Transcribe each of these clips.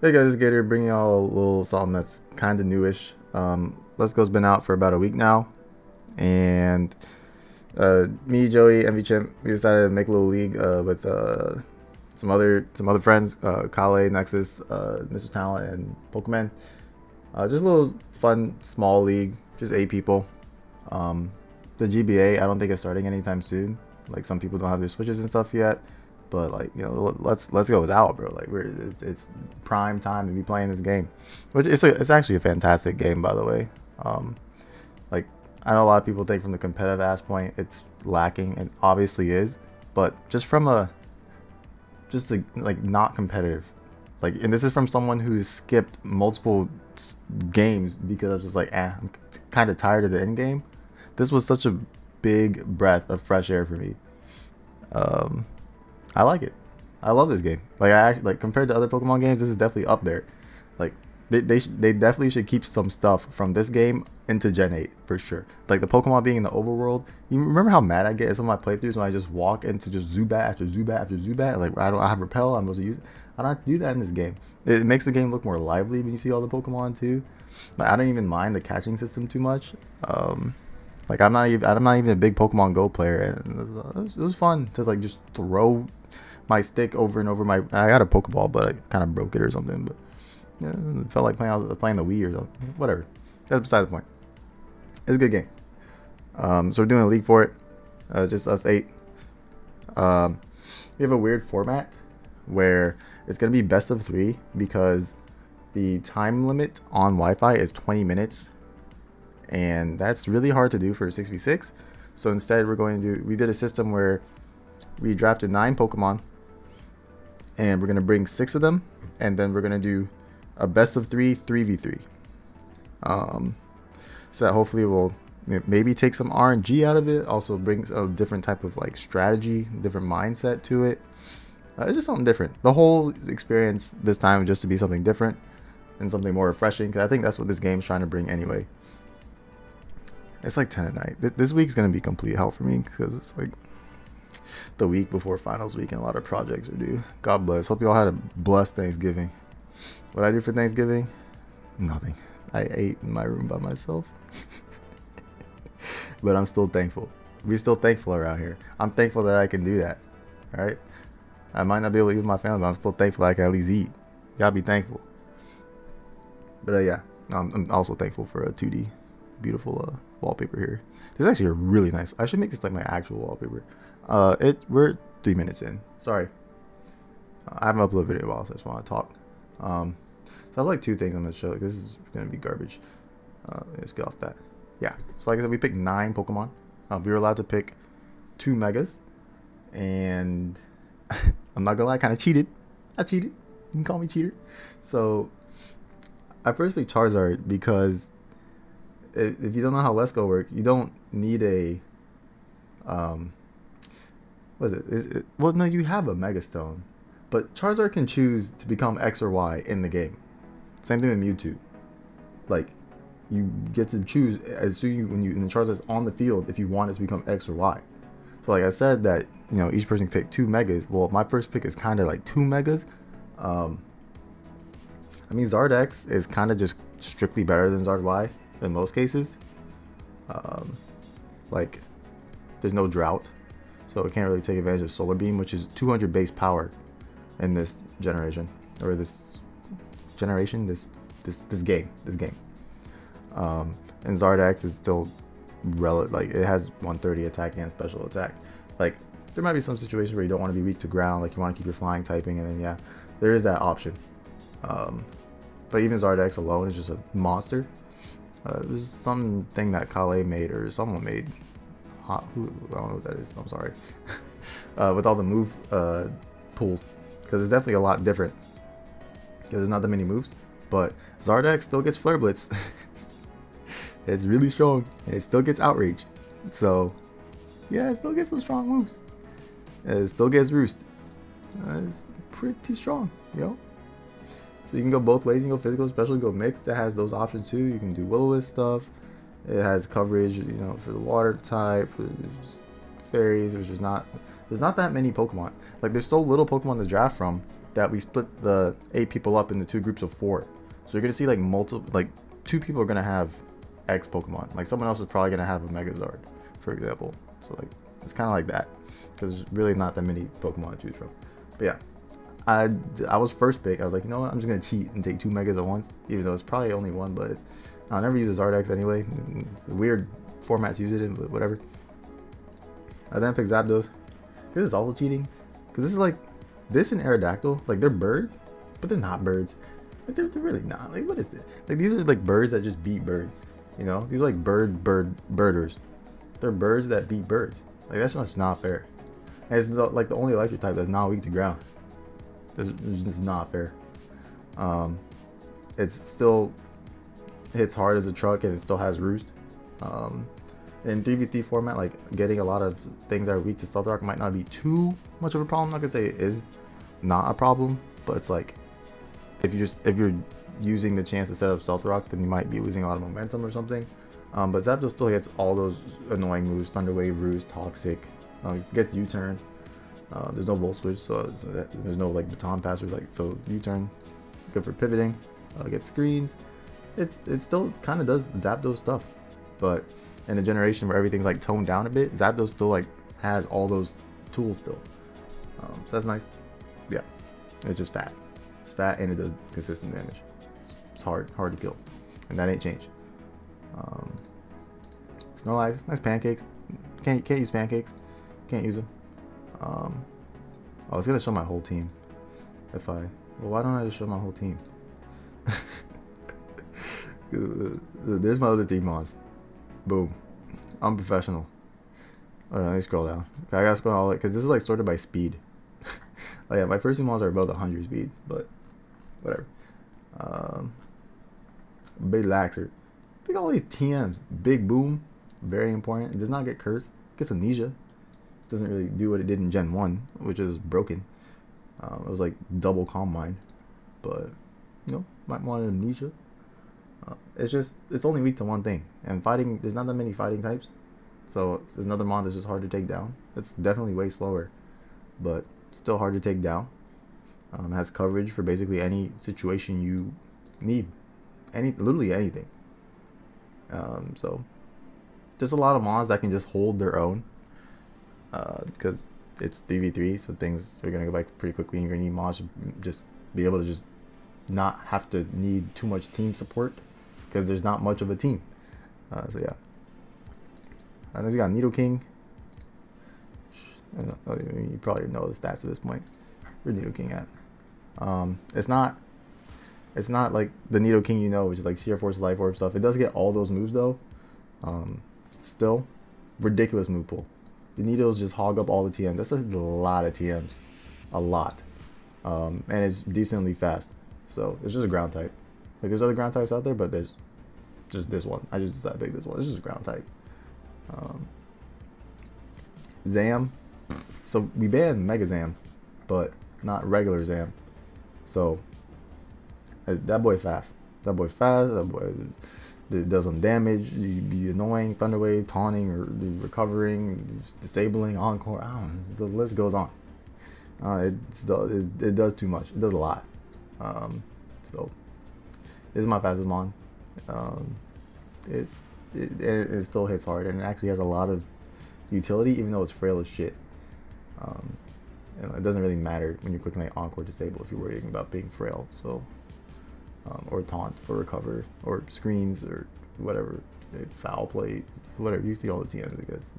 Hey guys, it's Gator bringing y'all a little something that's kind of newish. Let's Go's been out for about a week now, and me, Joey, MV Chimp, we decided to make a little league with some other friends, Kale, Nexus, Mr. Talent, and Pokemon. Just a little fun, small league, just 8 people. The GBA, I don't think it's starting anytime soon. Like some people don't have their switches and stuff yet. But like, you know, let's go is out, bro. Like it's prime time to be playing this game, which it's actually a fantastic game, by the way. Like I know a lot of people think from the competitive aspect point it's lacking, and obviously is, but just from like not competitive, like, and this is from someone who's skipped multiple games because I was just like, I'm kind of tired of the end game. This was such a big breath of fresh air for me. I like it. I love this game. Like like compared to other Pokemon games, this is definitely up there. Like they definitely should keep some stuff from this game into Gen 8 for sure. Like the Pokemon being in the overworld. You remember how mad I get at some of my playthroughs when I just walk into just Zubat after Zubat after Zubat? Like I have Repel. I'm supposed to use. I don't have to do that in this game. It makes the game look more lively when you see all the Pokemon too. Like I don't even mind the catching system too much. Like I'm not even a big Pokemon Go player, and it was fun to like just throw my stick over and over my. I got a Pokeball, but I kind of broke it or something. But yeah, it felt like playing the Wii or something. Whatever. That's beside the point. It's a good game. So we're doing a league for it. Just us 8. We have a weird format where it's gonna be best of 3 because the time limit on Wi-Fi is 20 minutes, and that's really hard to do for a 6v6. So instead, we did a system where we drafted 9 Pokemon, and we're gonna bring 6 of them, and then we're gonna do a best of 3 3v3. So that hopefully will maybe take some RNG out of it. Also brings a different type of like strategy, different mindset to it. It's just something different. The whole experience this time just to be something different and something more refreshing, because I think that's what this game's trying to bring anyway. It's like 10 at night. This week's gonna be complete hell for me because it's like the week before finals week and a lot of projects are due. God bless. Hope you all had a blessed Thanksgiving. What I do for Thanksgiving? Nothing. I ate in my room by myself. But I'm still thankful. We're still thankful around here. I'm thankful that I can do that. Alright? I might not be able to eat with my family, but I'm still thankful I can at least eat. You gotta be thankful. But yeah, I'm also thankful for a 2D beautiful wallpaper here. This is actually a really nice. I should make this like my actual wallpaper. We're 3 minutes in. Sorry, I haven't uploaded a video in a while, so I just want to talk. So I have like 2 things on the show. Like, this is gonna be garbage. Let's get off that. Yeah. So like I said, we picked 9 Pokemon. We were allowed to pick 2 Megas, and I'm not gonna lie, I kind of cheated. I cheated. You can call me cheater. So I first picked Charizard because if you don't know how Let's Go work, you don't need a what is it? Well, no, you have a Mega Stone, but Charizard can choose to become X or Y in the game. Same thing with Mewtwo. Like, you get to choose as soon when Charizard's on the field if you want it to become X or Y. So like I said that, you know, each person can pick 2 Megas. Well, my first pick is kind of like 2 Megas. I mean, Zard X is kind of just strictly better than Zard Y in most cases. Like, there's no drought, so it can't really take advantage of Solar Beam, which is 200 base power in this generation, or this generation, this game. And Zardax is still like it has 130 attack and special attack. Like, there might be some situations where you don't want to be weak to ground, like you want to keep your flying typing, and then yeah, there is that option. But even Zardax alone is just a monster. There's something that Kale made, or someone made. I don't know what that is. I'm sorry. With all the move pools, because it's definitely a lot different. Because there's not that many moves, but Zardax still gets Flare Blitz. It's really strong, and it still gets Outrage. So yeah, it still gets some strong moves. It still gets Roost. It's pretty strong, yo. So you can go both ways. You can go physical, especially go mixed. It has those options too. You can do Will-O-Wisp stuff. It has coverage, you know, for the water type, for fairies, which is not. There's not that many Pokemon. Like, there's so little Pokemon to draft from that we split the 8 people up into 2 groups of 4. So you're gonna see like multiple, like 2 people are gonna have X Pokemon. Like someone else is probably gonna have a Megazard, for example. So like it's kind of like that, because there's really not that many Pokemon to choose from. But yeah, I was first pick. I was like, you know what, I'm just gonna cheat and take 2 Megas at once, even though it's probably only 1. But I'll never use a Zardex anyway. It's a weird format to use it in, but whatever. I then picked Zapdos. This is also cheating, because this is like, this and Aerodactyl, like they're birds, but they're not birds. Like they're really not. Like what is this? Like these are like birds that just beat birds. You know, these are like birders. They're birds that beat birds. Like that's just not fair. And it's like the only electric type that's not weak to ground. This is not fair. It's still hits hard as a truck, and it still has roost. In 3v3 format, like getting a lot of things that are weak to Stealth Rock might not be too much of a problem. I'm not gonna say it is not a problem, but it's like if you're using the chance to set up Stealth Rock, then you might be losing a lot of momentum or something. But Zapdos still hits all those annoying moves: Thunder Wave, Roost, Toxic. It gets U-turn. There's no Volt Switch, so there's no like baton passers. Like so, U-turn, good for pivoting. Gets screens. It still kind of does Zapdos stuff, but in a generation where everything's like toned down a bit, Zapdos still like has all those tools still. So that's nice. Yeah, it's just fat. It's fat and it does consistent damage. It's hard to kill, and that ain't changed. Snorlax, nice pancakes. Can't use pancakes. Can't use them. I was gonna show my whole team. Well, why don't I just show my whole team? There's my other 3 mons. Boom. Unprofessional. Alright, let me scroll down. I gotta scroll all it because this is like sorted by speed. Oh yeah, my first 2 mons are above 100 speed, but whatever. Big Laxer. Look at all these TMs. Big Boom. Very important. It does not get cursed. Gets amnesia. Doesn't really do what it did in Gen 1, which is broken. It was like double Calm Mind. But, you know, might want amnesia. It's only weak to one thing. And fighting, there's not that many fighting types. So there's another mon that's just hard to take down. It's definitely way slower, but still hard to take down. Has coverage for basically any situation you need. Literally anything. So just a lot of mons that can just hold their own. Because it's 3v3, so things are going to go back pretty quickly, and you're going to need mons to just be able to just not have to need too much team support, because there's not much of a team. So yeah. And then we got Nidoking. You probably know the stats at this point. Where's Nidoking at? It's not like the Nidoking you know, which is like Sheer Force, Life Orb stuff. It does get all those moves though. Still, ridiculous move pool. The Nidos just hog up all the TMs. That's a lot of TMs. A lot. And it's decently fast. So it's just a ground type. Like there's other ground types out there, but there's just this one. I just decided to pick this one. It's just a ground type. Zam. So we banned Mega Zam, but not regular Zam. So that boy fast. That boy fast. That boy does some damage. You be annoying, Thunder Wave, taunting, or recovering, disabling, encore. I don't know. The list goes on. It does too much. It does a lot. So this is my fastest mon. It still hits hard, and it actually has a lot of utility, even though it's frail as shit. And it doesn't really matter when you're clicking like encore disable if you're worrying about being frail. So or taunt or recover or screens or whatever, foul play, whatever. You see all the TMs, I guess.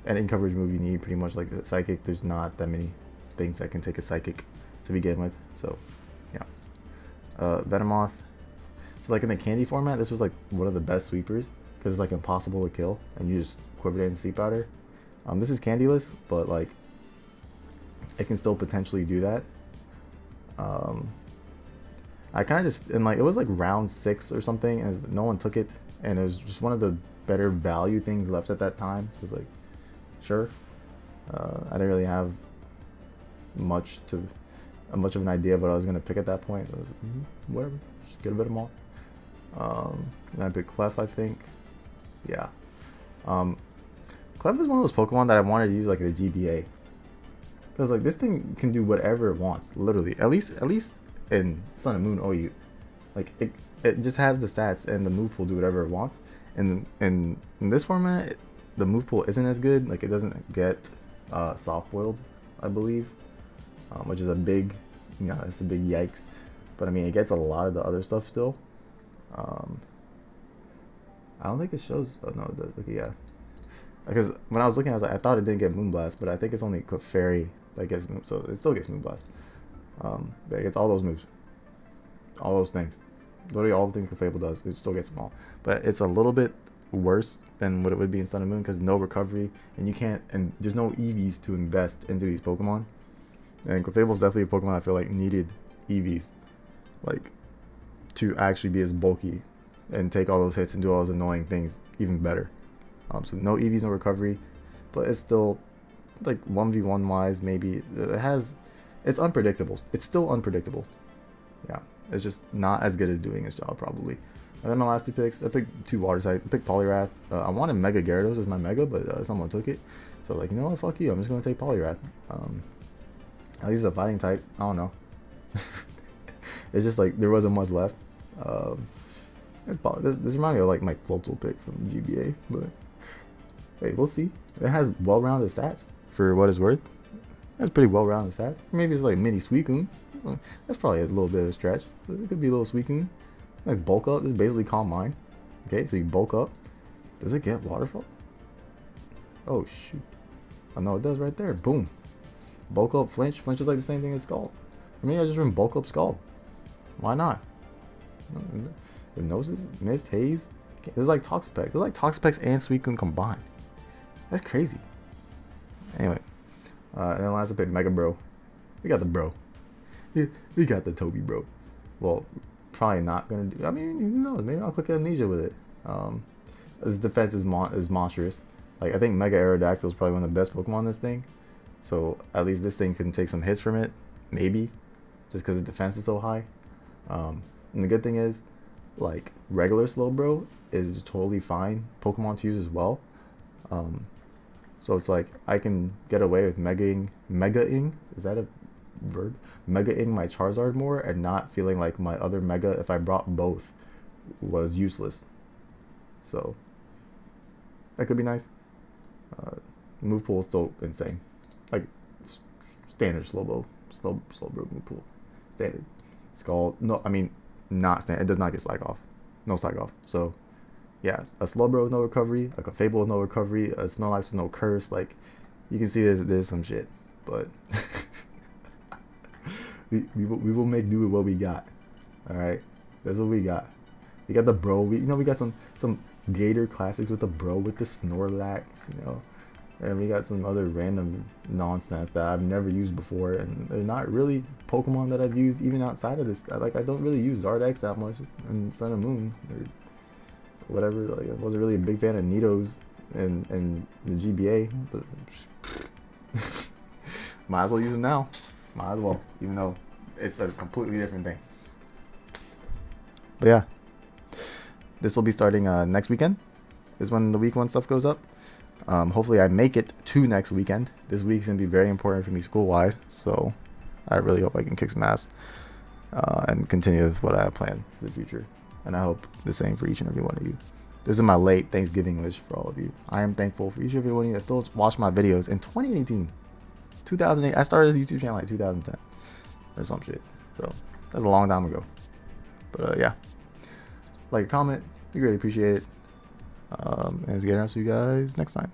And in coverage move you need pretty much like a psychic. There's not that many things that can take a psychic to begin with. So yeah. Venomoth. So like in the candy format, this was like one of the best sweepers because it's like impossible to kill and you just equivalent and Sleep Powder. This is candyless, but like it can still potentially do that. I kind of just, and like it was like round 6 or something, and no one took it, and it was just one of the better value things left at that time. So it's like, sure. I didn't really have much of an idea of what I was gonna pick at that point. But, whatever, just get a bit of them all. And I picked Clef, I think. Yeah. Clef is one of those Pokemon that I wanted to use like the GBA. Because like this thing can do whatever it wants, literally. At least in Sun and Moon OU, like it just has the stats and the move pool do whatever it wants. And in this format, the move pool isn't as good. Like it doesn't get soft boiled, I believe, which is a big, it's a big yikes. But I mean, it gets a lot of the other stuff still. I don't think it shows. Oh no, it does. Okay, yeah. Because when I was looking, I thought it didn't get Moonblast, but I think it's only Clefairy that gets Moon, so it still gets Moonblast. But it gets all those moves, all those things, literally all the things Clefable does. It still gets them all, but it's a little bit worse than what it would be in Sun and Moon because no recovery, and you can't, and there's no EVs to invest into these Pokemon. And Clefable's definitely a Pokemon I feel like needed EVs, like to actually be as bulky and take all those hits and do all those annoying things even better. So no EVs, no recovery, but it's still like 1v1 wise, maybe it's unpredictable. It's still unpredictable. Yeah, it's just not as good as doing its job probably. And then my last two picks, I picked two water types. I picked Poliwrath. I wanted Mega Gyarados as my Mega, but someone took it. So like, you know what, fuck you, I'm just gonna take Poliwrath. At least it's a fighting type. I don't know. It's just like there wasn't much left. This reminds me of like my Floatzel pick from GBA, but hey, we'll see. It has well-rounded stats for what it's worth. That's pretty well-rounded stats. Maybe it's like mini Suicune. That's probably a little bit of a stretch, but it could be a little Suicune. Nice bulk up. This is basically Calm Mind. Okay, so you bulk up. Does it get Waterfall? Oh shoot! I know it does right there. Boom. Bulk up, flinch. Flinch is like the same thing as Scald. For me, I just run bulk up Scald. Why not? Hypnosis, Mist, Haze. This is like Toxapex. This is like Toxapex and Suicune combined. That's crazy. Anyway, and then last I picked Mega Bro. We got the bro. Yeah, we got the Toby bro. Well, probably not gonna do. I mean, who knows? Maybe I'll click Amnesia with it. His defense is monstrous. Like I think Mega Aerodactyl is probably one of the best Pokemon in this thing. So at least this thing can take some hits from it, maybe, just because its defense is so high. And the good thing is, like regular Slowbro is totally fine Pokemon to use as well. So it's like I can get away with Mega-ing, is that a verb? Mega-ing my Charizard more and not feeling like my other Mega, if I brought both, was useless. So that could be nice. Move pool is still insane. Like standard Slowbro move pool. Standard. Scald. No, I mean not standard. It does not get Psych Off. No Psych Off. So yeah, a Slowbro with no recovery, a Clefable with no recovery, a Snorlax with no curse. Like you can see, there's some shit, but we will make do with what we got. All right, that's what we got. We got the bro. We got some Gator classics with the bro with the Snorlax. And we got some other random nonsense that I've never used before, and they're not really Pokemon that I've used even outside of this. Like I don't really use Zardex that much in Sun and Moon or whatever. Like I wasn't really a big fan of Nidos and the GBA, but might as well use them now. Might as well, even though it's a completely different thing. But yeah, this will be starting next weekend. Is when the week 1 stuff goes up. Hopefully I make it to next weekend. This week's gonna be very important for me school-wise, so I really hope I can kick some ass and continue with what I have planned for the future. And I hope the same for each and every one of you. This is my late Thanksgiving wish for all of you. I am thankful for each and every one of you that still watch my videos in 2018. 2008, I started this YouTube channel like 2010 or some shit. So that's a long time ago. But yeah, like, comment, we greatly appreciate it. And itzGator, I'll see you guys next time.